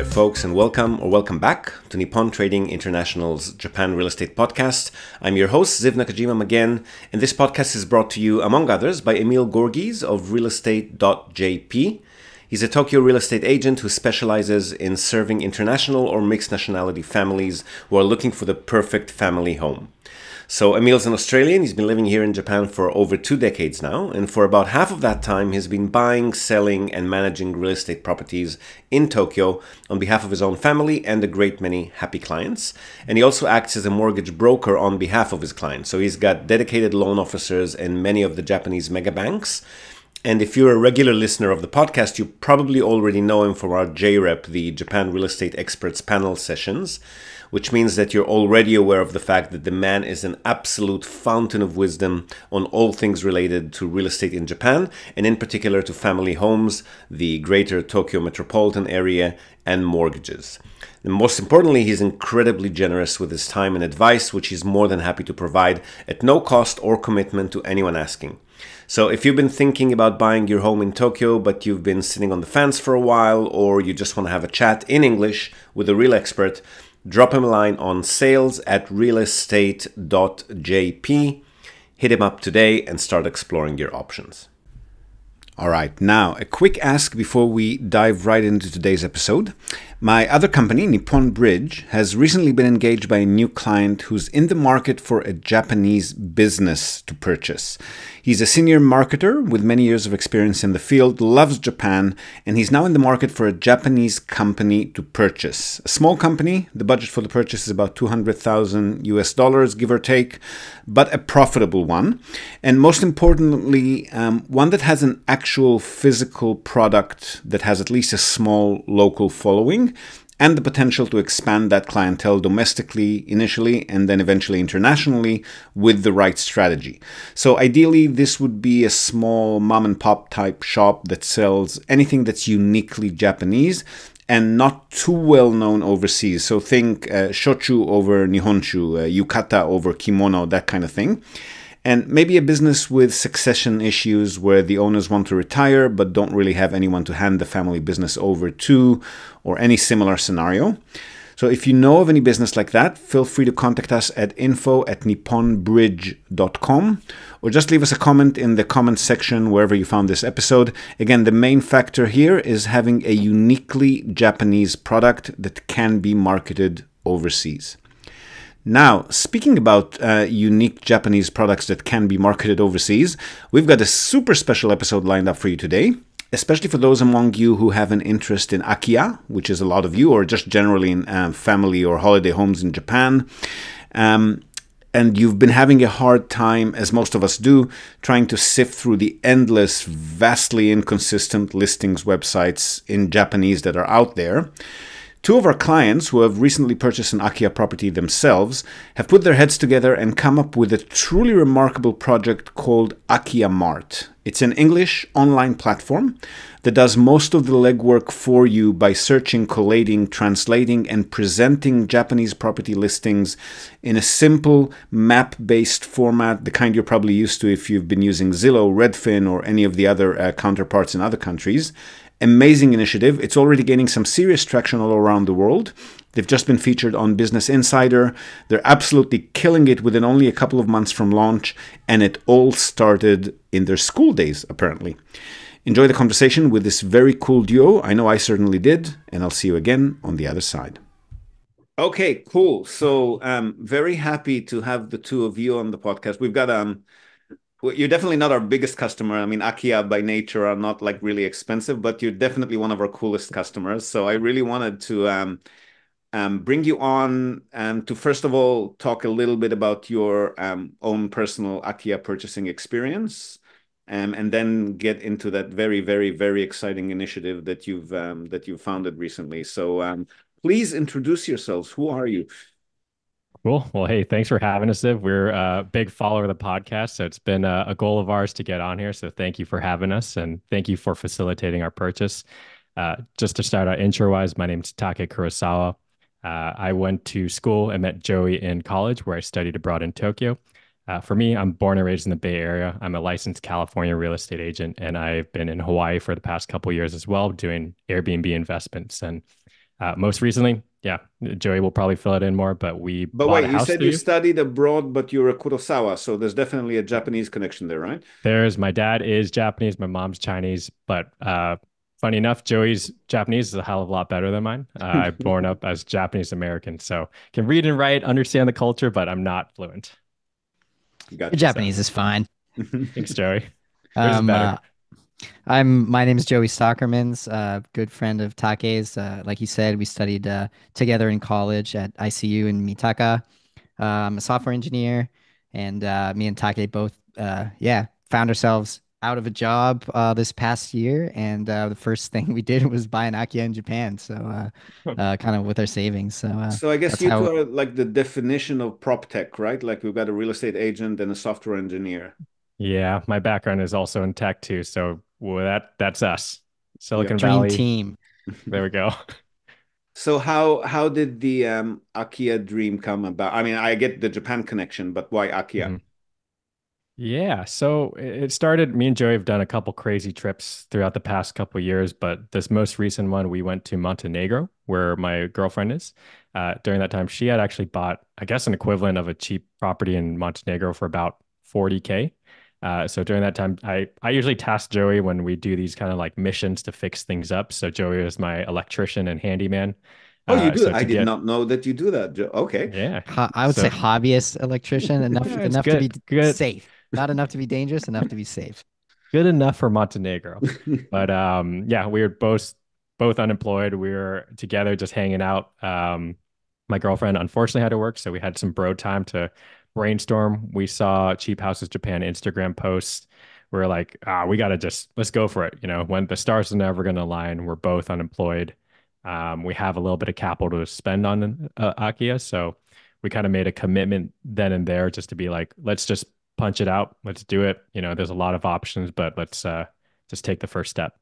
there, folks, and welcome back to Nippon Trading International's Japan Real Estate Podcast. I'm your host, Ziv Nakajima again, and this podcast is brought to you, among others, by Emil Gorgies of realestate.jp. He's a Tokyo real estate agent who specializes in serving international or mixed nationality families who are looking for the perfect family home. So Emil's an Australian. He's been living here in Japan for over 2 decades now, and for about half of that time he's been buying, selling, and managing real estate properties in Tokyo on behalf of his own family and a great many happy clients. And he also acts as a mortgage broker on behalf of his clients. So he's got dedicated loan officers in many of the Japanese mega banks. And if you're a regular listener of the podcast, you probably already know him from our JREP, the Japan Real Estate Experts panel sessions, which means that you're already aware of the fact that the man is an absolute fountain of wisdom on all things related to real estate in Japan, and in particular to family homes, the greater Tokyo metropolitan area, and mortgages. And most importantly, he's incredibly generous with his time and advice, which he's more than happy to provide at no cost or commitment to anyone asking. So if you've been thinking about buying your home in Tokyo, but you've been sitting on the fence for a while, or you just want to have a chat in English with a real expert, drop him a line on sales@realestate.jp. Hit him up today and start exploring your options. All right, now a quick ask before we dive right into today's episode. My other company, Nippon Bridge, has recently been engaged by a new client who's in the market for a Japanese business to purchase. He's a senior marketer with many years of experience in the field, loves Japan, and he's now in the market for a Japanese company to purchase. A small company, the budget for the purchase is about $200,000 give or take, but a profitable one. And most importantly, one that has an actual physical product that has at least a small local following, and the potential to expand that clientele domestically initially and then eventually internationally with the right strategy. So ideally, this would be a small mom and pop type shop that sells anything that's uniquely Japanese and not too well known overseas. So think shochu over nihonshu, yukata over kimono, that kind of thing. And maybe a business with succession issues where the owners want to retire but don't really have anyone to hand the family business over to, or any similar scenario. So if you know of any business like that, feel free to contact us at info@nipponbridge.com, or just leave us a comment in the comments section wherever you found this episode. Again, the main factor here is having a uniquely Japanese product that can be marketed overseas. Now, speaking about unique Japanese products that can be marketed overseas, we've got a super special episode lined up for you today, especially for those among you who have an interest in Akiya, which is a lot of you, or just generally in family or holiday homes in Japan. And you've been having a hard time, as most of us do, trying to sift through the endless, vastly inconsistent listings websites in Japanese that are out there. Two of our clients, who have recently purchased an Akiya property themselves, have put their heads together and come up with a truly remarkable project called Akiya-Mart. It's an English online platform that does most of the legwork for you by searching, collating, translating, and presenting Japanese property listings in a simple map-based format, the kind you're probably used to if you've been using Zillow, Redfin, or any of the other counterparts in other countries. Amazing initiative. It's already gaining some serious traction all around the world. They've just been featured on Business Insider. They're absolutely killing it within only a couple of months from launch, and it all started in their school days, apparently. Enjoy the conversation with this very cool duo. I know I certainly did, and I'll see you again on the other side. Okay, cool. So very happy to have the two of you on the podcast. We've got well, you're definitely not our biggest customer. I mean, Akiya by nature are not like really expensive, but you're definitely one of our coolest customers. So I really wanted to bring you on to first of all talk a little bit about your own personal Akiya purchasing experience, and then get into that very, very, very exciting initiative that you've founded recently. So please introduce yourselves. Who are you? Cool. Well, hey, thanks for having us, Ziv. We're a big follower of the podcast, so it's been a goal of ours to get on here. So thank you for having us, and thank you for facilitating our purchase. Just to start out intro-wise, my name is Take Kurosawa. I went to school and met Joey in college, where I studied abroad in Tokyo. For me, I'm born and raised in the Bay Area. I'm a licensed California real estate agent, and I've been in Hawaii for the past couple of years as well, doing Airbnb investments. And Most recently, yeah, Joey will probably fill it in more, but we But bought a wait, you house said through you you. studied abroad, but you're a Kurosawa, so there's definitely a Japanese connection there, right? There's my dad is Japanese, my mom's Chinese, but funny enough, Joey's Japanese is a hell of a lot better than mine. I've born up as Japanese American, so can read and write, understand the culture, but I'm not fluent. Your Gotcha. So Japanese is fine. thanks, Joey. Yours is Um, better. uh, my name is Joey Stockermans, good friend of Take's. Like he said, we studied together in college at ICU in Mitaka. I'm a software engineer, and me and Take both, yeah, found ourselves out of a job this past year, and the first thing we did was buy an Akiya in Japan. So, kind of with our savings. So So I guess that's you two how. are like the definition of prop tech, right? Like we've got a real estate agent and a software engineer. Yeah, my background is also in tech too, so well, that's us. Yeah. Silicon Dream Valley. team. There we go. So how did the Akiya dream come about? I mean, I get the Japan connection, but why Akiya? Mhm. Yeah, so it started. Me and Joey have done a couple crazy trips throughout the past couple years, but this most recent one, we went to Montenegro, where my girlfriend is. During that time, she had actually bought, I guess, an equivalent of a cheap property in Montenegro for about 40K. So during that time, I usually task Joey when we do these kind of like missions to fix things up. So Joey is my electrician and handyman. Oh, you do? So I to did get, not know that you do that. Okay. yeah, I would say so hobbyist electrician, enough yeah, it's enough to be good, good. safe, not enough to be dangerous, enough to be safe. Good enough for Montenegro. But yeah, we were both unemployed. We were together just hanging out. My girlfriend unfortunately had to work, so we had some bro time to brainstorm. We saw Cheap Houses Japan Instagram posts. We are like, we gotta just let's go for it. You know, when the stars are never gonna align, we're both unemployed. We have a little bit of capital to spend on Akiya, so we kind of made a commitment then and there just to be like, let's just punch it out. Let's do it. You know, there's a lot of options, but let's just take the first step.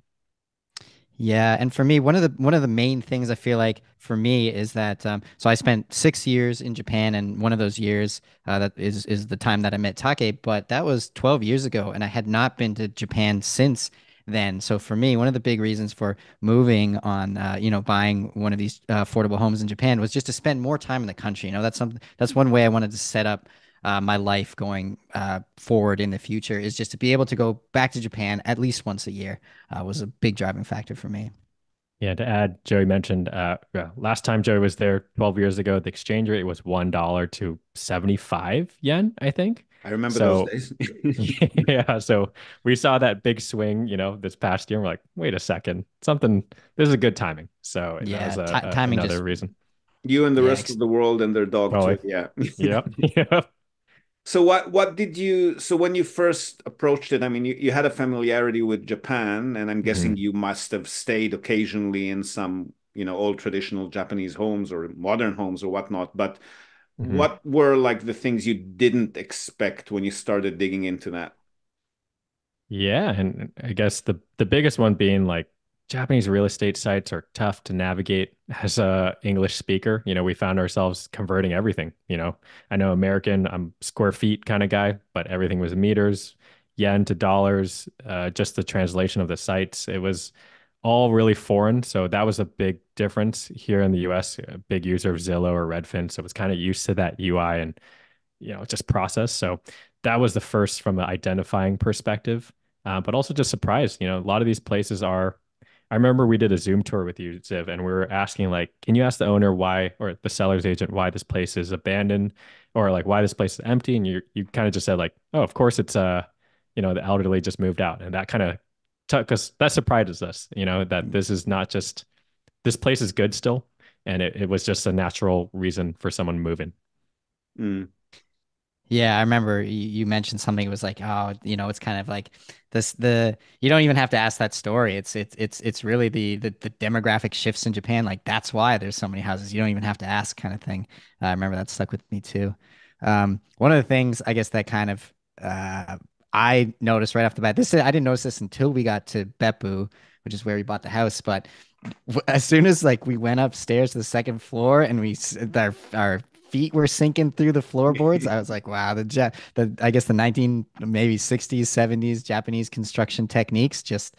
Yeah, and for me, one of the main things I feel like for me is that so I spent 6 years in Japan, and one of those years that is the time that I met Take, but that was 12 years ago, and I had not been to Japan since then. So for me, one of the big reasons for moving on, buying one of these affordable homes in Japan was just to spend more time in the country. You know, that's one way I wanted to set up my life going forward in the future is just to be able to go back to Japan at least once a year was a big driving factor for me. Yeah, to add, Joey mentioned yeah, last time Joey was there 12 years ago, the exchange rate was $1 to 75 yen, I think. I remember those So days. yeah, so we saw that big swing, you know, this past year. And we're like, wait a second, something. This is a good timing. So that was Yeah, timing another just reason. You and the yeah. rest of the world and their dog too. Totally. Yeah. Yep. Yep. So what did you so when you first approached it, I mean you had a familiarity with Japan and I'm guessing hmm you must have stayed occasionally in some, old traditional Japanese homes or modern homes or whatnot, but hmm what were like the things you didn't expect when you started digging into that? Yeah, and I guess the biggest one being like Japanese real estate sites are tough to navigate as a English speaker. You know, we found ourselves converting everything. You know, I know American, I'm square feet kind of guy, but everything was meters, yen to dollars, just the translation of the sites. It was all really foreign. So that was a big difference here in the US, a big user of Zillow or Redfin. So I was kind of used to that UI and just process. So that was the first from an identifying perspective, but also just surprised. You know, a lot of these places are. I remember we did a Zoom tour with you, Ziv, and we were asking like, can you ask the owner why, or the seller's agent why this place is abandoned, or like why this place is empty? And you kind of just said like, oh, of course it's the elderly just moved out, and that kind of took us. That surprises us, that this is not just this place is good still, and it was just a natural reason for someone moving. Mm, Yeah, I remember you mentioned something. It was like, oh, it's kind of like the you don't even have to ask that story. It's really the demographic shifts in Japan. Like that's why there's so many houses. You don't even have to ask kind of thing. I remember that stuck with me too. One of the things I guess that kind of I noticed right off the bat. I didn't notice this until we got to Beppu, which is where we bought the house. But as soon as like we went upstairs to the second floor and our feet were sinking through the floorboards, I was like, wow, the I guess the 19 maybe 60s 70s Japanese construction techniques just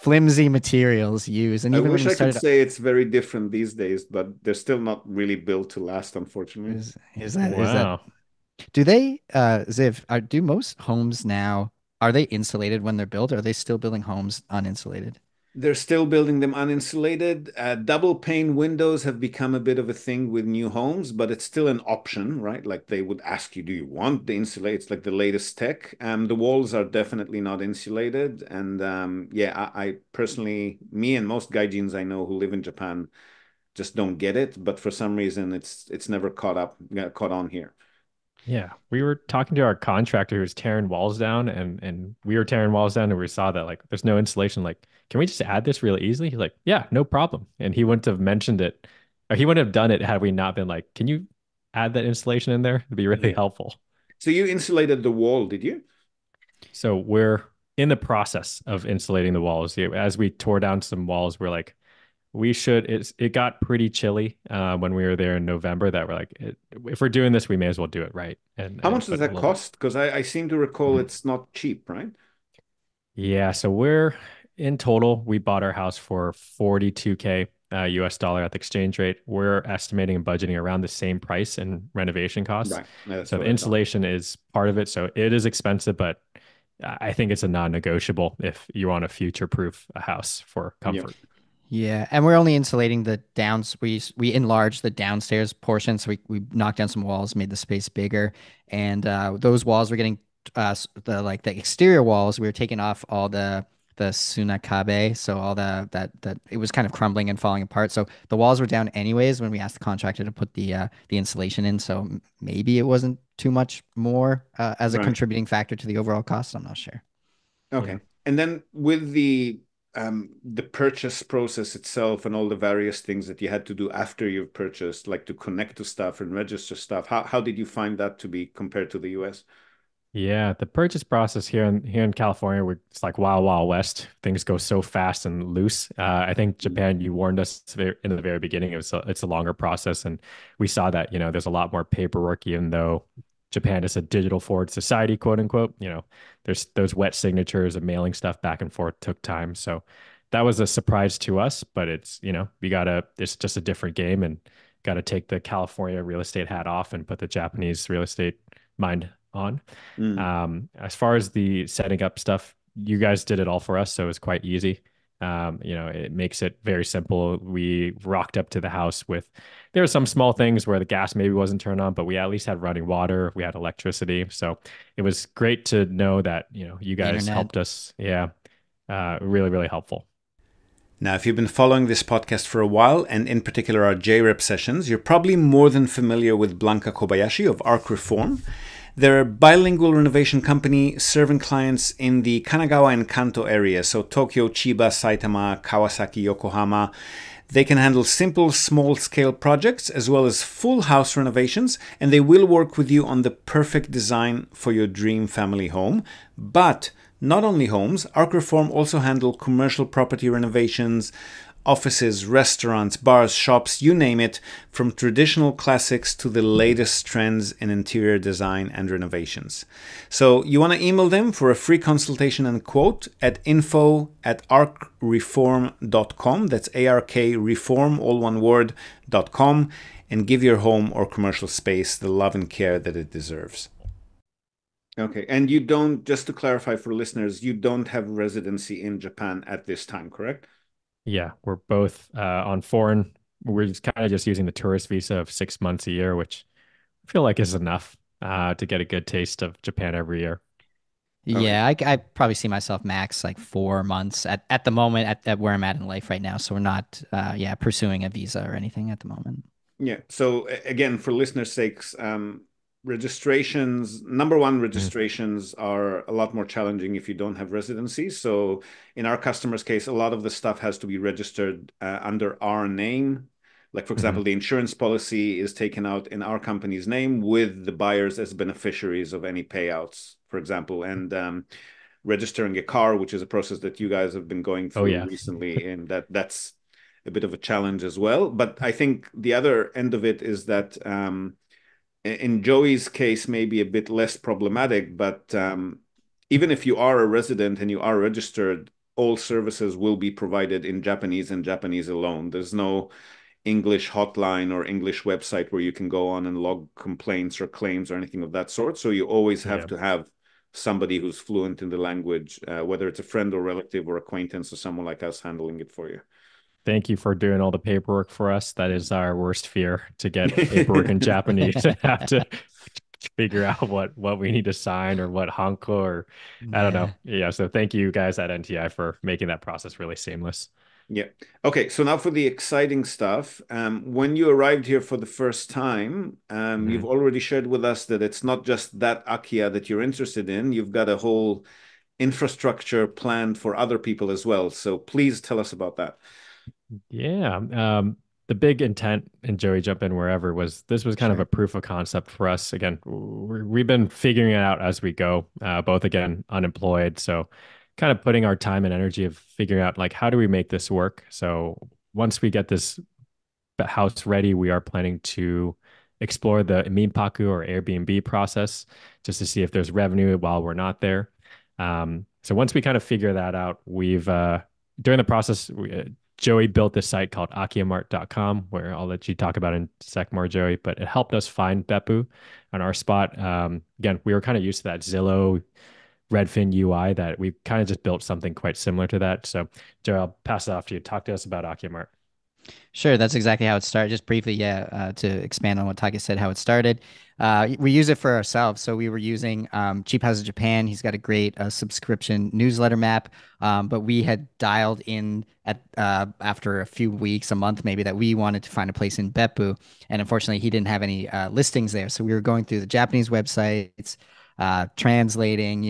flimsy materials used. And I even when wish we I could started, say it's very different these days, but they're still not really built to last, unfortunately. is that Wow. do they Ziv, do most homes now, are they insulated when they're built, or are they still building homes uninsulated? They're still building them uninsulated. Double pane windows have become a bit of a thing with new homes, but it's still an option, right? Like they would ask you, do you want the insulate? It's like the latest tech. The walls are definitely not insulated. And yeah, I personally, me and most gaijins I know who live in Japan just don't get it. But for some reason, it's never caught on here. Yeah, we were talking to our contractor who was tearing walls down, and we were tearing walls down, and we saw that like there's no insulation. Like, can we just add this really easily? He's like, yeah, no problem. And he wouldn't have mentioned it, or he wouldn't have done it had we not been like, can you add that insulation in there? It'd be really Yeah. helpful. So you insulated the wall, did you? So we're in the process of insulating the walls. Yeah, as we tore down some walls, we're like, we should. It got pretty chilly when we were there in November. That we're like, if we're doing this, we may as well do it right How and much does put a that little bit. cost? Because I seem to recall it's not cheap, right? Yeah, so we're in total, we bought our house for 42K US dollar at the exchange rate. We're estimating and budgeting around the same price in renovation costs. Right. That's So the what I thought. insulation is part of it. So it is expensive, but I think it's a non-negotiable if you want to future-proof a house for Yeah. comfort. Yeah, and we're only insulating the downs. We enlarged the downstairs portion, so we knocked down some walls, made the space bigger, and those walls were getting the like the exterior walls. We were taking off all the sunakabe, so all that it was kind of crumbling and falling apart. So the walls were down anyways when we asked the contractor to put the insulation in. So maybe it wasn't too much more as a Right. contributing factor to the overall cost. I'm not sure. Yeah. Okay. And then with the purchase process itself and all the various things that you had to do after you've purchased, like to connect to stuff and register stuff, how did you find that to be compared to the US? Yeah, the purchase process here in California, it's like wild, wild west. Things go so fast and loose. I think Japan, you warned us in the very beginning. It's a longer process, and we saw that there's a lot more paperwork, even though Japan is a digital forward society, quote unquote. There's those wet signatures and mailing stuff back and forth took time. So that was a surprise to us, but it's just a different game, and gotta take the California real estate hat off and put the Japanese real estate mind on. Mm. As far as the setting up stuff, you guys did it all for us, so it was quite easy. It makes it very simple. We rocked up to the house there were some small things where the gas maybe wasn't turned on, but we at least had running water, we had electricity. So it was great to know that, you guys Internet. helped us. Yeah. Really, really helpful. Now, if you've been following this podcast for a while, and in particular our JREP sessions, you're probably more than familiar with Blanca Kobayashi of Arc Reform. They're a bilingual renovation company serving clients in the Kanagawa and Kanto area, so Tokyo, Chiba, Saitama, Kawasaki, Yokohama. They can handle simple, small-scale projects as well as full house renovations, and they will work with you on the perfect design for your dream family home. But not only homes, Arc Reform also handle commercial property renovations, offices, restaurants, bars, shops, you name it, from traditional classics to the latest trends in interior design and renovations. So you want to email them for a free consultation and quote at info@arcreform.com. That's ARK reform, all one word, .com, and give your home or commercial space the love and care that it deserves. Okay, and you don't, just to clarify for listeners, you don't have residency in Japan at this time, correct? Yeah, we're both on foreign. We're just kind of just using the tourist visa of 6 months a year, which I feel like is enough to get a good taste of Japan every year. Okay. Yeah, I probably see myself max like 4 months at the moment at where I'm at in life right now. So we're not pursuing a visa or anything at the moment. Yeah. So again, for listeners' sakes, registrations, number one, Mm. registrations are a lot more challenging if you don't have residency. So in our customer's case, a lot of the stuff has to be registered under our name. Like, for Hmm. example, the insurance policy is taken out in our company's name with the buyers as beneficiaries of any payouts, for example. And registering a car, which is a process that you guys have been going Oh through yeah. recently, and that's a bit of a challenge as well. But I think the other end of it is that in Joey's case, maybe a bit less problematic, but even if you are a resident and you are registered, all services will be provided in Japanese and Japanese alone. There's no English hotline or English website where you can go on and log complaints or claims or anything of that sort. So you always have Yeah. to have somebody who's fluent in the language, whether it's a friend or relative or acquaintance or someone like us handling it for you. Thank you for doing all the paperwork for us. That is our worst fear, to get paperwork in Japanese and have to figure out what we need to sign or what hanko or I don't know. Yeah. Yeah. So thank you guys at NTI for making that process really seamless. Yeah. Okay. So now for the exciting stuff. When you arrived here for the first time, you've Mhm. already shared with us that it's not just that Akiya that you're interested in. You've got a whole infrastructure planned for other people as well. So please tell us about that. Yeah. The big intent, and Joey, jump in wherever, was this was kind of a Sure. proof of concept for us. Again, we've been figuring it out as we go, both again, unemployed. So kind of putting our time and energy of figuring out like, how do we make this work? So once we get this house ready, we are planning to explore the Minpaku or Airbnb process just to see if there's revenue while we're not there. So once we kind of figure that out, we've during the process, Joey built this site called Akiyamart.com, where I'll let you talk about in a sec more, Joey, but it helped us find Beppu on our spot. Again, we were kind of used to that Zillow Redfin UI that we kind of just built something quite similar to that. So, Joey, I'll pass it off to you. Talk to us about Akiyamart. Sure, that's exactly how it started. Just briefly, yeah, to expand on what Taki said, how it started. We use it for ourselves. So we were using Cheap Houses Japan. He's got a great subscription newsletter map. But we had dialed in at after a few weeks, a month maybe, that we wanted to find a place in Beppu, and unfortunately, he didn't have any listings there. So we were going through the Japanese websites, translating,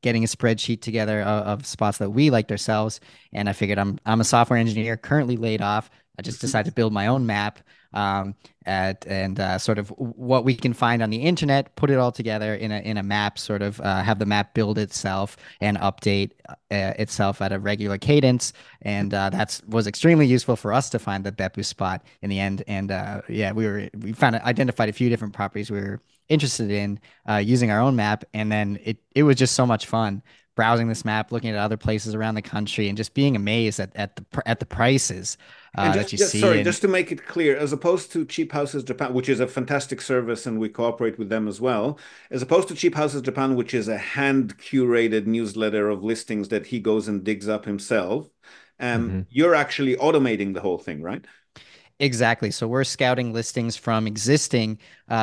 getting a spreadsheet together of spots that we liked ourselves. And I figured I'm a software engineer, currently laid off. I just decided to build my own map, and sort of what we can find on the internet, put it all together in a map, sort of have the map build itself and update itself at a regular cadence. And that's was extremely useful for us to find the Beppu spot in the end. And yeah, we found identified a few different properties we were interested in using our own map, and then it was just so much fun browsing this map, looking at other places around the country, and just being amazed at the prices And that you just see. sorry, And just to make it clear, as opposed to Cheap Houses Japan, which is a fantastic service and we cooperate with them as well, as opposed to Cheap Houses Japan, which is a hand curated newsletter of listings that he goes and digs up himself, Mhm. you're actually automating the whole thing, right? exactly. So we're scouting listings from existing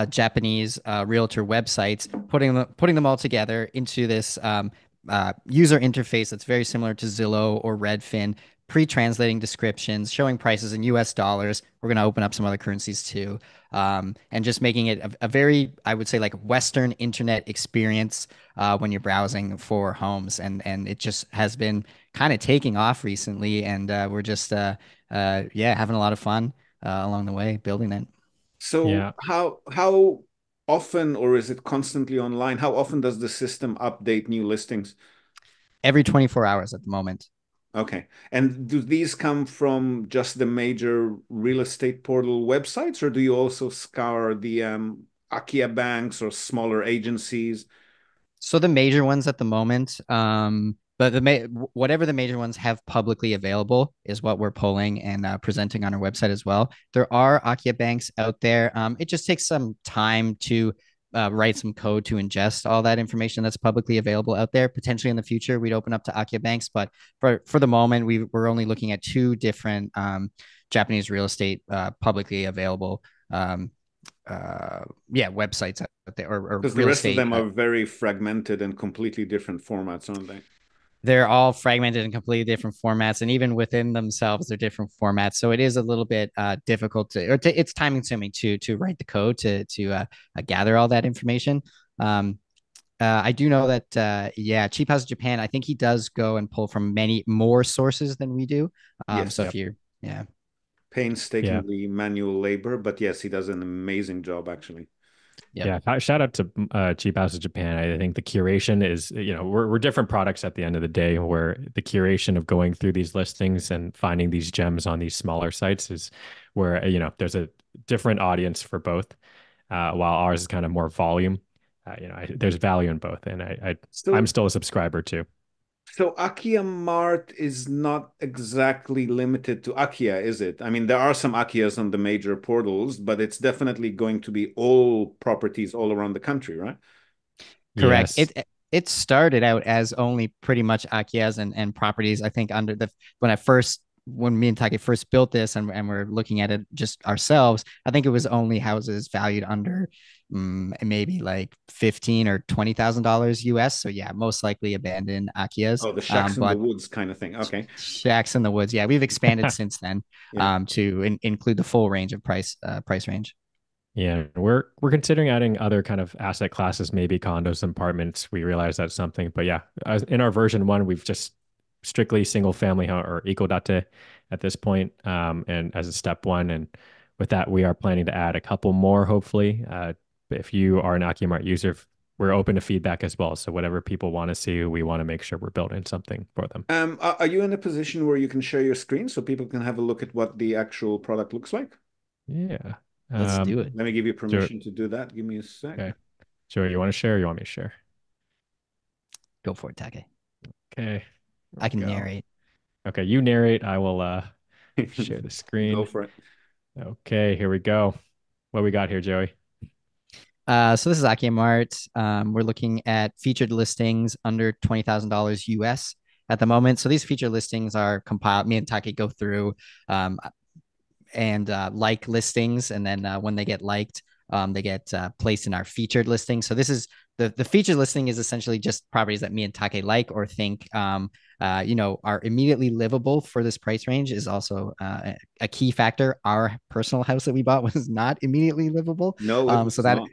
Japanese realtor websites, putting them all together into this user interface that's very similar to Zillow or Redfin, pre-translating descriptions, showing prices in US dollars. We're going to open up some other currencies too, and just making it a very, I would say, like Western internet experience when you're browsing for homes. And it just has been kind of taking off recently, and we're just yeah, having a lot of fun along the way building it. So Yeah. how often, or is it constantly online? How often does the system update new listings? Every 24 hours at the moment. Okay. And do these come from just the major real estate portal websites, or do you also scour the Akia banks or smaller agencies? So the major ones at the moment, but whatever the major ones have publicly available is what we're pulling and presenting on our website as well. There are Akia banks out there. It just takes some time to write some code to ingest all that information that's publicly available out there. Potentially in the future, we'd open up to Akia banks, but for the moment, we're only looking at two different Japanese real estate publicly available yeah, websites out there, or Because the real rest of estate. them are very fragmented and completely different formats, aren't they? They're all fragmented in completely different formats, and even within themselves, they're different formats. So it is a little bit difficult it's time consuming to write the code to gather all that information. I do know that yeah, Cheap House Japan. I think he does go and pull from many more sources than we do. Yes. So if you're yeah. Yeah. Painstakingly manual labor, but yes, he does an amazing job actually. Yep. Yeah, shout out to Cheap House of Japan. I think the curation is, we're different products at the end of the day, where the curation of going through these listings and finding these gems on these smaller sites is where, there's a different audience for both, while ours is kind of more volume. There's value in both, and I'm Still still a subscriber too. So Akiya-Mart is not exactly limited to Akiya, is it? I mean, there are some Akiyas on the major portals, but it's definitely going to be all properties all around the country, right? Correct. Yes. It started out as only pretty much Akias and properties. I think under the when me and Taki first built this and we're looking at it just ourselves, I think it was only houses valued under maybe like 15 or $20,000 US. So yeah, most likely abandoned Akias. Oh, the shacks in the But woods kind of thing. Okay. shacks in the woods. Yeah, we've expanded since then Yeah. to include the full range of price range. Yeah, we're considering adding other kind of asset classes, maybe condos and apartments. We realize that's something, but yeah, in our version one, we've just strictly single family or ikodate at this point, and as a step one, and with that, we are planning to add a couple more, hopefully. If you are an AkiyaMart user, we're open to feedback as well. So whatever people want to see, we want to make sure we're building something for them. Are you in a position where you can share your screen so people can have a look at what the actual product looks like? Yeah. Let's Um, do it. Let me give you Joe, permission to do that. Give me a sec. okay. Joe, you want to share or you want me to share? Go for it, Take. Okay. Here I we can go. narrate. Okay, you narrate. I will share the Go screen. for it. Okay, here we go. What we got here, Joey? So this is Akiya-Mart. We're looking at featured listings under $20,000 US at the moment. So these featured listings are compiled. Me and Taki go through um, and like listings, and then when they get liked, they get placed in our featured listing. So this is the featured listing is essentially just properties that me and Take like or think are immediately livable for this price range is also a key factor. Our personal house that we bought was not immediately livable. No, it So was that not.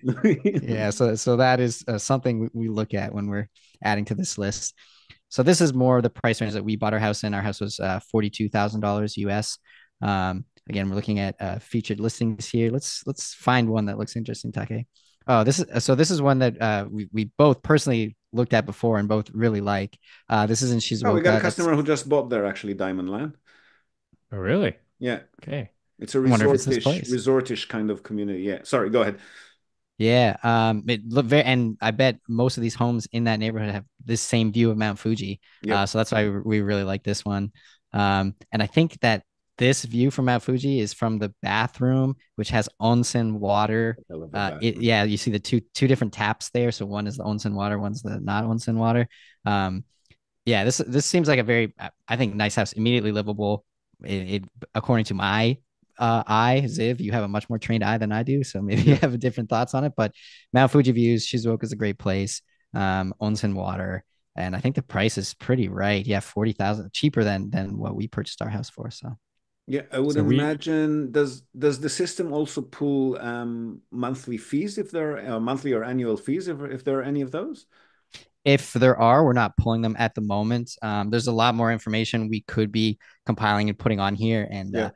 yeah, so that is something we look at when we're adding to this list. So this is more of the price range that we bought our house in. Our house was $42,000 US. Again, we're looking at featured listings here. Let's find one that looks interesting, Take. Oh, this is one that we both personally looked at before and both really like. This is in Oh, we got a Shizuoka. That's customer who just bought there, actually, Diamond Land. Oh, really? Yeah, Okay. it's a I wonder if it's this place. resortish kind of community. Yeah, sorry, go ahead. Yeah, it look very, and I bet most of these homes in that neighborhood have this same view of Mount Fuji. Yep, So that's why we really like this one. And I think that this view from Mount Fuji is from the bathroom, which has onsen water. I love the bathroom. Yeah, you see the two different taps there. So one is the onsen water, one's the not onsen water. Um, yeah, this seems like a very, I think, nice house, immediately livable. It according to my eye, Ziv, you have a much more trained eye than I do, so maybe you Yeah. have a different thoughts on it. But Mount Fuji views, Shizuoka is a great place. Onsen water, and I think the price is pretty right. Yeah, 40,000 cheaper than what we purchased our house for. So Yeah, I would So we imagine does the system also pull monthly fees if there are monthly or annual fees if there are any of those? if there are, we're not pulling them at the moment. There's a lot more information we could be compiling and putting on here. And Yeah.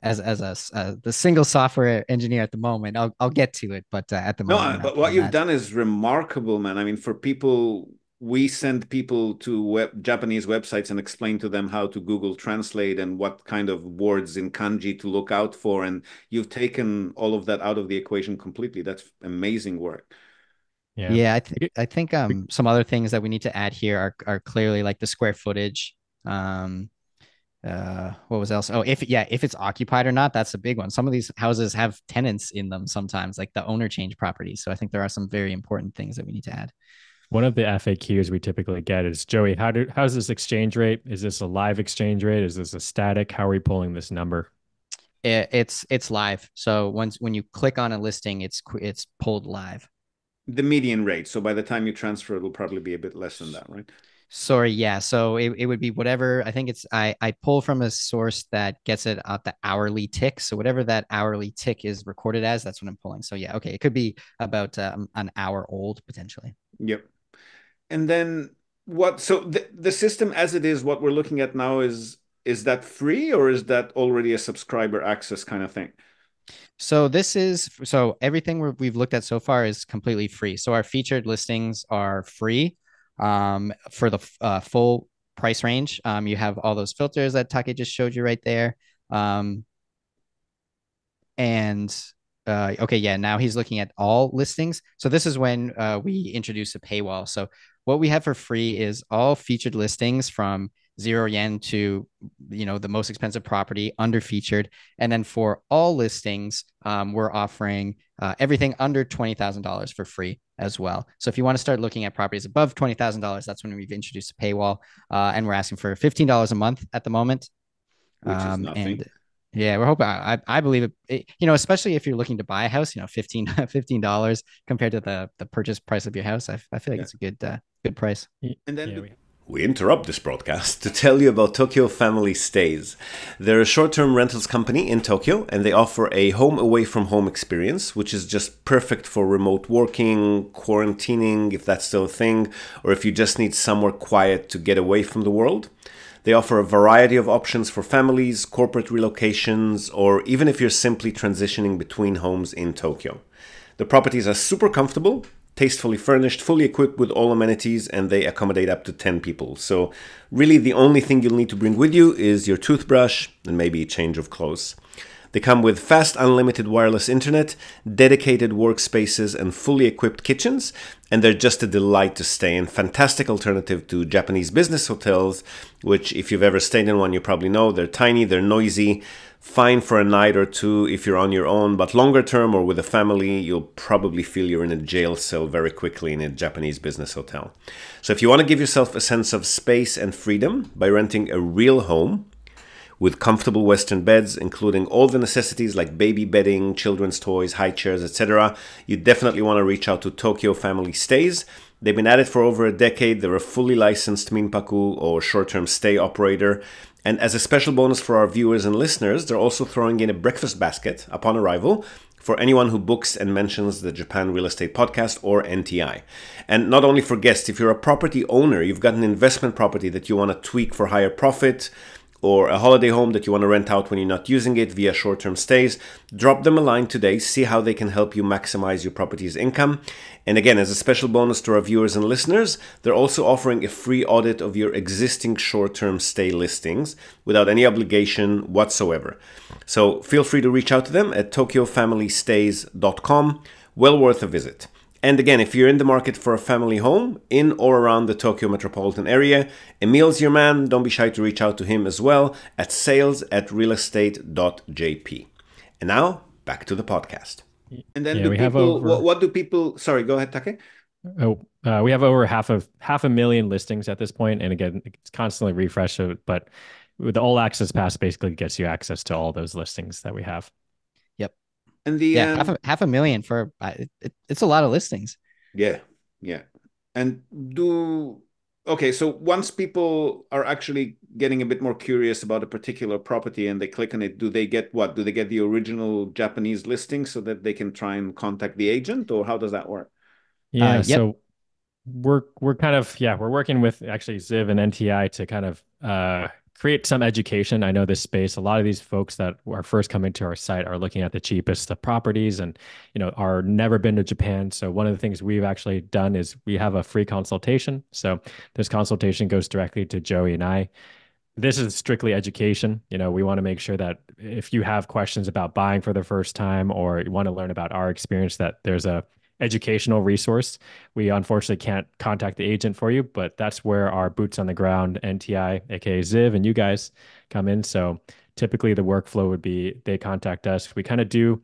as the single software engineer at the moment, I'll get to it. But at the No, moment, we're not but what pulling you've that. done is remarkable, man. I mean, for people, we send people to Japanese websites and explain to them how to Google Translate and what kind of words in kanji to look out for. And you've taken all of that out of the equation completely. That's amazing work. yeah. Yeah, We, I think we, some other things that we need to add here are clearly like the square footage. Um, what was else? Oh, if it's occupied or not, that's a big one. Some of these houses have tenants in them sometimes, like the owner change properties. So I think there are some very important things that we need to add. One of the FAQs we typically get is, Joey, how's this exchange rate? Is this a live exchange rate? Is this a static? How are we pulling this number? It's live. So when you click on a listing, it's pulled live. The median rate. So by the time you transfer, it'll probably be a bit less than that, right? Sorry, yeah. So it would be whatever. I think I pull from a source that gets it at the hourly tick. So whatever that hourly tick is recorded as, that's what I'm pulling. So yeah, okay. It could be about an hour old potentially. Yep. And then what? So the system as it is, what we're looking at now is that free or is that already a subscriber access kind of thing? So everything we've looked at so far is completely free. So our featured listings are free for the full price range. You have all those filters that Take just showed you right there. Um, and okay, yeah, now he's looking at all listings. So this is when we introduce a paywall. So what we have for free is all featured listings from 0 yen to, the most expensive property under featured. And then for all listings, we're offering everything under $20,000 for free as well. So if you want to start looking at properties above $20,000, that's when we've introduced a paywall, and we're asking for $15 a month at the moment. Which is nothing. And yeah, we're hoping. I believe it. Especially if you're looking to buy a house, $15 compared to the purchase price of your house. I feel like it's a good price. And then we interrupt this broadcast to tell you about Tokyo Family Stays. They're a short-term rentals company in Tokyo, and they offer a home away from home experience, which is just perfect for remote working, quarantining, if that's still a thing, or if you just need somewhere quiet to get away from the world. They offer a variety of options for families, corporate relocations, or even if you're simply transitioning between homes in Tokyo. The properties are super comfortable, tastefully furnished, fully equipped with all amenities, and they accommodate up to 10 people. So really the only thing you'll need to bring with you is your toothbrush and maybe a change of clothes. They come with fast unlimited wireless internet, dedicated workspaces, and fully equipped kitchens, and they're just a delight to stay in. Fantastic alternative to Japanese business hotels, which if you've ever stayed in one, you probably know. They're tiny, they're noisy, fine for a night or two if you're on your own, but longer term or with a family, you'll probably feel you're in a jail cell very quickly in a Japanese business hotel. So if you want to give yourself a sense of space and freedom by renting a real home, with comfortable Western beds, including all the necessities like baby bedding, children's toys, high chairs, etc., you definitely want to reach out to Tokyo Family Stays. They've been at it for over a decade. They're a fully licensed minpaku or short-term stay operator. And as a special bonus for our viewers and listeners, they're also throwing in a breakfast basket upon arrival for anyone who books and mentions the Japan Real Estate Podcast or NTI. And not only for guests, if you're a property owner, you've got an investment property that you want to tweak for higher profit, or a holiday home that you want to rent out when you're not using it via short-term stays, drop them a line today, see how they can help you maximize your property's income. And again, as a special bonus to our viewers and listeners, they're also offering a free audit of your existing short-term stay listings without any obligation whatsoever. So feel free to reach out to them at tokyofamilystays.com. Well worth a visit. And again, if you're in the market for a family home in or around the Tokyo metropolitan area, Emil's your man. Don't be shy to reach out to him as well at sales@realestate.jp. And now, back to the podcast. And then what do people... Sorry, go ahead, Take. We have over half a million listings at this point. And again, it's constantly refreshed, but with the All Access Pass basically gets you access to all those listings that we have. And half a million for it's a lot of listings. Yeah. And so once people are actually getting a bit more curious about a particular property and they click on it, do they get what? Do they get the original Japanese listing so that they can try and contact the agent, or how does that work? Yeah, so we're kind of we're working with actually Ziv and NTI to kind of create some education. I know this space, a lot of these folks that are first coming to our site are looking at the cheapest of properties and, are never been to Japan. So one of the things we've actually done is we have a free consultation. So this consultation goes directly to Joey and I. This is strictly education. We want to make sure that if you have questions about buying for the first time or you want to learn about our experience, that there's a educational resource. We unfortunately can't contact the agent for you, but that's where our boots on the ground, NTI, aka Ziv, and you guys come in. So typically the workflow would be they contact us. We kind of do,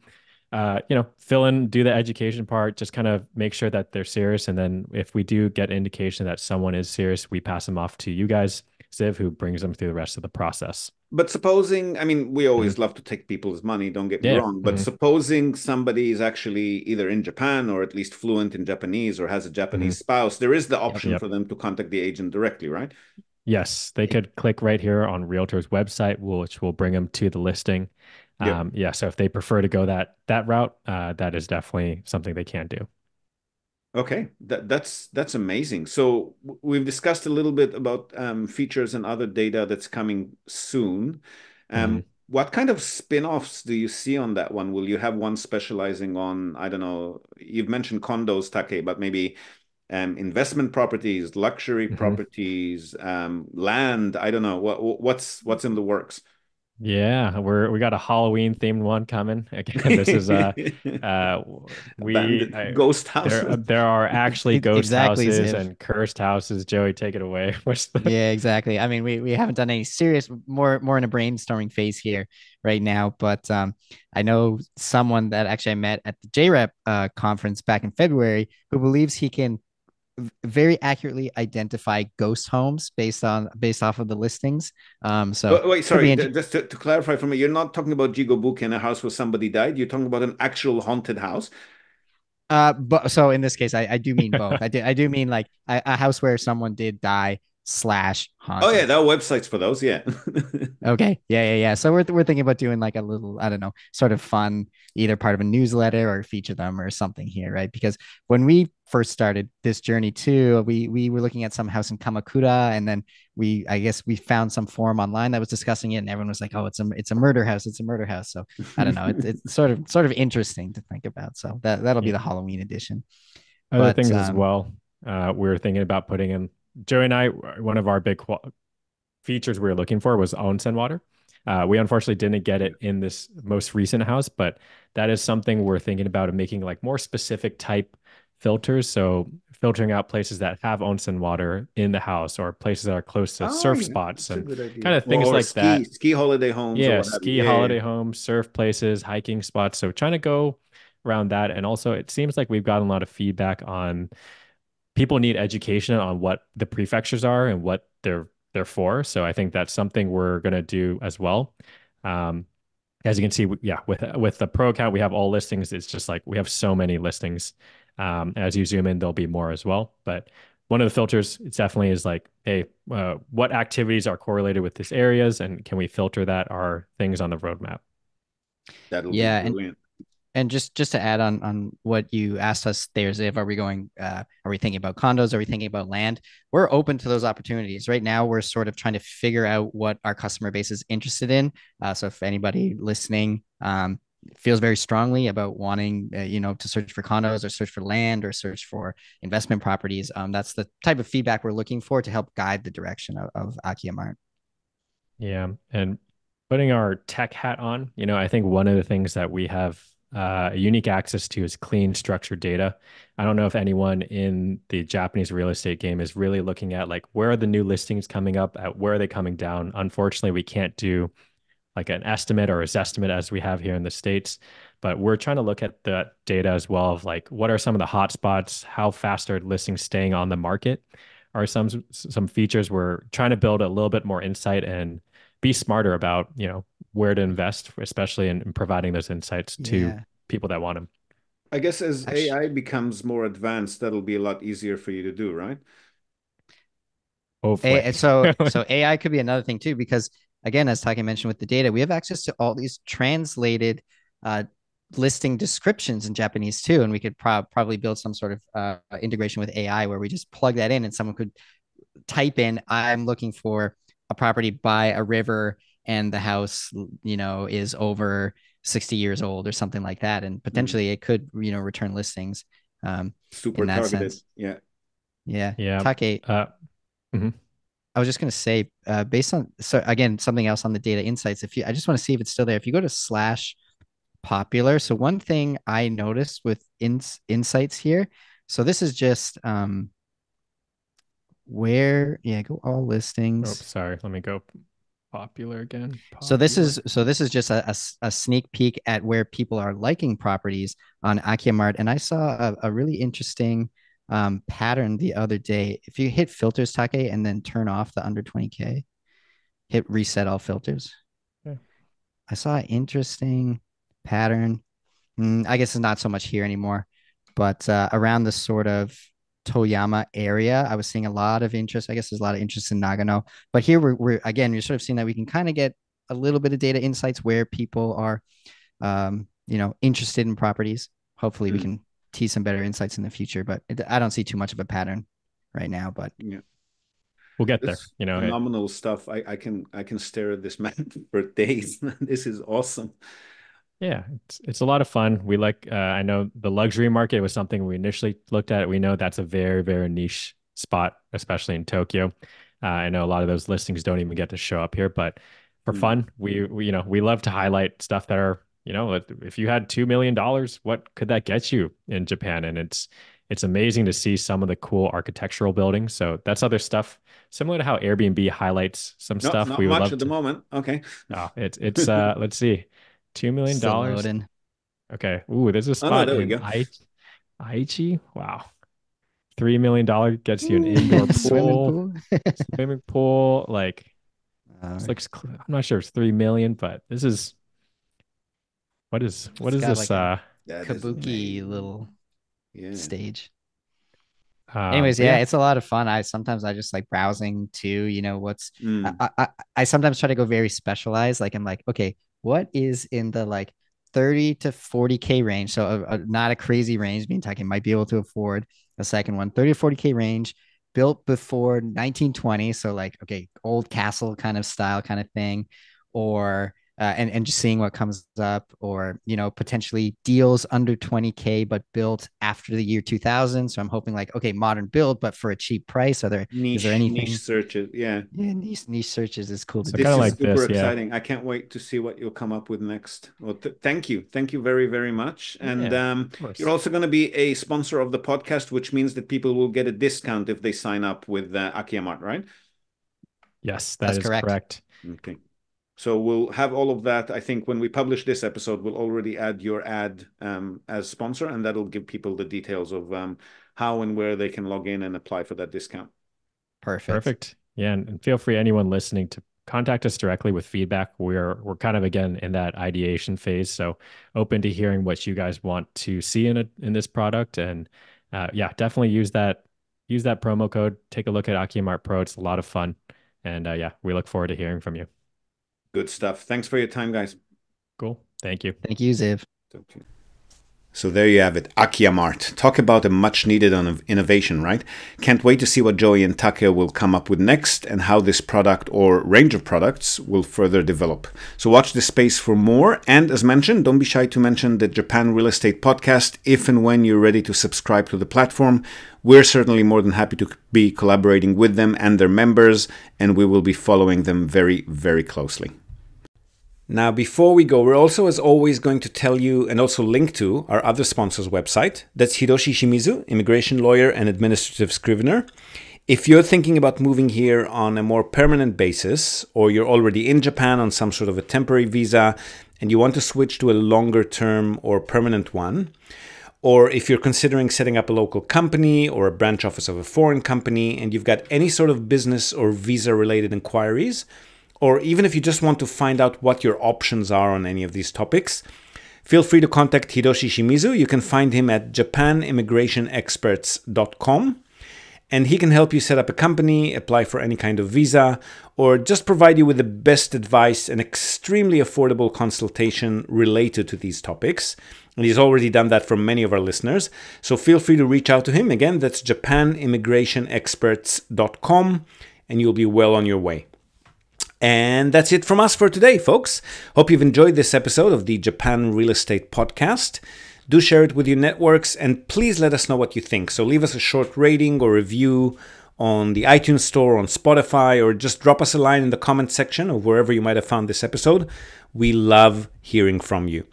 fill in, do the education part, just kind of make sure that they're serious. And then if we do get indication that someone is serious, we pass them off to you guys, Ziv, who brings them through the rest of the process. But supposing, we always love to take people's money, don't get me wrong, but supposing somebody is actually either in Japan or at least fluent in Japanese or has a Japanese spouse, there is the option for them to contact the agent directly, right? Yes, they could click right here on Realtor's website, which will bring them to the listing. So if they prefer to go that route, that is definitely something they can do. Okay, that's amazing. So we've discussed a little bit about features and other data that's coming soon. What kind of spin-offs do you see on that one? Will you have one specializing on, I don't know, you've mentioned condos, Take, but maybe investment properties, luxury properties, land? I don't know. What's in the works? Yeah, we got a Halloween themed one coming. Again, this is uh we Abandoned ghost house. there are actually ghost Exactly, houses Ziv. and cursed houses. Joey, take it away. What's the Yeah, exactly. I mean, we haven't done any serious, more in a brainstorming phase here right now, but I know someone that actually I met at the JREP conference back in February who believes he can very accurately identify ghost homes based off of the listings. So Wait, could be sorry. interesting. Just to clarify for me, you're not talking about Jigobuki in a house where somebody died. You're talking about an actual haunted house. But so in this case, I do mean both. I do mean like a house where someone did die slash Oh yeah, haunted. there are websites for those. Yeah. Okay. Yeah, yeah, yeah. So we're thinking about doing like a little, I don't know, sort of fun, either part of a newsletter or feature them or something here, right? Because when we first started this journey too, we were looking at some house in Kamakura, and then I guess we found some forum online that was discussing it, and everyone was like, "Oh, it's a murder house, it's a murder house." So I don't know, it's sort of interesting to think about. So that'll be Yeah. the Halloween edition. Other But things as well. We were thinking about putting in Joey and I, one of our big features we were looking for was onsen water. We unfortunately didn't get it in this most recent house, but that is something we're thinking about of making like more specific type filters. So filtering out places that have onsen water in the house or places that are close to Oh surf yeah, spots that's a and good idea. kind of things Or like that. ski holiday homes or Yeah, what have you. ski Yeah, yeah. holiday homes, surf places, hiking spots. So trying to go around that. And also it seems like we've gotten a lot of feedback on people need education on what the prefectures are and what they're for. So I think that's something we're going to do as well. Um, as you can see, yeah, with the pro account, we have all listings. It's just like we have so many listings. As you zoom in, there'll be more as well. But one of the filters, it definitely is like, hey, what activities are correlated with these areas, and can we filter that? Are things on the roadmap? That'll be yeah, and brilliant. And just to add on what you asked us there, Ziv, are we thinking about condos? Are we thinking about land? We're open to those opportunities. Right now, we're sort of trying to figure out what our customer base is interested in. So if anybody listening feels very strongly about wanting, to search for condos or search for land or search for investment properties, that's the type of feedback we're looking for to help guide the direction of Akiya-Mart. Yeah, and putting our tech hat on, I think one of the things that we have unique access to is clean, structured data. I don't know if anyone in the Japanese real estate game is really looking at like where are the new listings coming up, at where are they coming down. Unfortunately, we can't do like an estimate or a estimate as we have here in the States. But we're trying to look at the data as well of like what are some of the hot spots, how fast are listings staying on the market, are some features we're trying to build a little bit more insight and be smarter about, where to invest, especially in providing those insights to Yeah. people that want them. I guess as Actually, AI becomes more advanced, that'll be a lot easier for you to do, right? Hopefully. so AI could be another thing too, because again, as Taki mentioned with the data, we have access to all these translated uh, listing descriptions in Japanese too, and we could probably build some sort of integration with AI where we just plug that in, and someone could type in, "I'm looking for a property by a river, and the house, is over 60 years old," or something like that, and Mhm. potentially it could, return listings Super in that targeted. sense. Yeah. Yeah, Yeah. Take. Mhm. I was just going to say, based on, so again, something else on the data insights. I just want to see if it's still there. If you go to slash popular, so one thing I noticed with insights here, so this is just yeah, go all Oh, listings. sorry. Let me go popular again. So this Popular. is so this is just a sneak peek at where people are liking properties on Akiya-Mart, and I saw a really interesting pattern the other day. If you hit filters, Take, and then turn off the under 20K, hit reset all filters. Yeah. I saw an interesting pattern. I guess it's not so much here anymore, but around the sort of Toyama area, I was seeing a lot of interest. I guess there's a lot of interest in Nagano, but here we're again, you're sort of seeing that we can kind of get a little bit of data insights where people are, interested in properties. Hopefully, we Mm. can tease some better insights in the future, but I don't see too much of a pattern right now. But Yeah. We'll get there. This phenomenal stuff. I can stare at this map for days. This is awesome. Yeah, it's a lot of fun. We like I know the luxury market was something we initially looked at. We know that's a very, very niche spot, especially in Tokyo. I know a lot of those listings don't even get to show up here, but for fun, we love to highlight stuff that are, if you had $2 million, what could that get you in Japan? And it's amazing to see some of the cool architectural buildings. So that's other stuff similar to how Airbnb highlights some No, stuff. not We would much love at the to. moment. Okay. Oh, it's let's see, $2 Still million. loading. Okay. Ooh, there's a Oh no, spot there we in go. Aichi. Wow. $3 million gets you an indoor Swimming pool, pool. swimming pool. Like, Uh, this looks, I'm not sure it's 3 million, but this is, what it's is got this? like a That is kabuki amazing. little Yeah. stage. Anyways, But yeah, yeah, it's a lot of fun. I sometimes I just like browsing too, what's Mm. I sometimes try to go very specialized. Like I'm like, okay, what is in the like 30 to 40K range? So not a crazy range, means I might be able to afford a second one. 30 to 40K range, built before 1920. So like, okay, old castle kind of style kind of thing, or and just seeing what comes up, or potentially deals under 20K but built after the year 2000. So I'm hoping like, okay, modern build but for a cheap price. Is there Niche anything? searches. Yeah. Yeah, niche searches is cool to so do kind This of is too. like super this. Yeah. exciting. I can't wait to see what you'll come up with next. Well, thank you. Thank you very, very much. And Yeah, of you're course. also going to be a sponsor of the podcast, which means that people will get a discount if they sign up with Akiya-Mart, right? Yes, that That's is correct. correct. Okay. So we'll have all of that. I think when we publish this episode, we'll already add your ad as sponsor, and that'll give people the details of how and where they can log in and apply for that discount. Perfect. Perfect. Yeah, and feel free, anyone listening, to contact us directly with feedback. We're kind of again in that ideation phase, so open to hearing what you guys want to see in this product. And yeah, definitely use that promo code. Take a look at AkiyaMart Pro. It's a lot of fun, and yeah, we look forward to hearing from you. Good stuff. Thanks for your time, guys. Cool. Thank you. Thank you, Ziv. So there you have it, Akiya-Mart. Talk about a much needed innovation, right? Can't wait to see what Joey and Takeya will come up with next and how this product or range of products will further develop. So watch this space for more. And as mentioned, don't be shy to mention the Japan Real Estate Podcast if and when you're ready to subscribe to the platform. We're certainly more than happy to be collaborating with them and their members, and we will be following them very, very closely. Now, before we go, we're also, as always, going to tell you and also link to our other sponsor's website. That's Hiroshi Shimizu, immigration lawyer and administrative scrivener. If you're thinking about moving here on a more permanent basis, or you're already in Japan on some sort of a temporary visa and you want to switch to a longer term or permanent one, or if you're considering setting up a local company or a branch office of a foreign company and you've got any sort of business or visa related inquiries, or even if you just want to find out what your options are on any of these topics, feel free to contact Hiroshi Shimizu. You can find him at japanimmigrationexperts.com, and he can help you set up a company, apply for any kind of visa, or just provide you with the best advice and extremely affordable consultation related to these topics. And he's already done that for many of our listeners. So feel free to reach out to him. Again, that's japanimmigrationexperts.com, and you'll be well on your way. And that's it from us for today, folks. Hope you've enjoyed this episode of the Japan Real Estate Podcast. Do share it with your networks, and please let us know what you think. So leave us a short rating or review on the iTunes Store, on Spotify, or just drop us a line in the comment section or wherever you might have found this episode. We love hearing from you.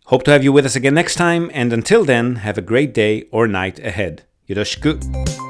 Hope to have you with us again next time, and until then, have a great day or night ahead. Yoroshiku.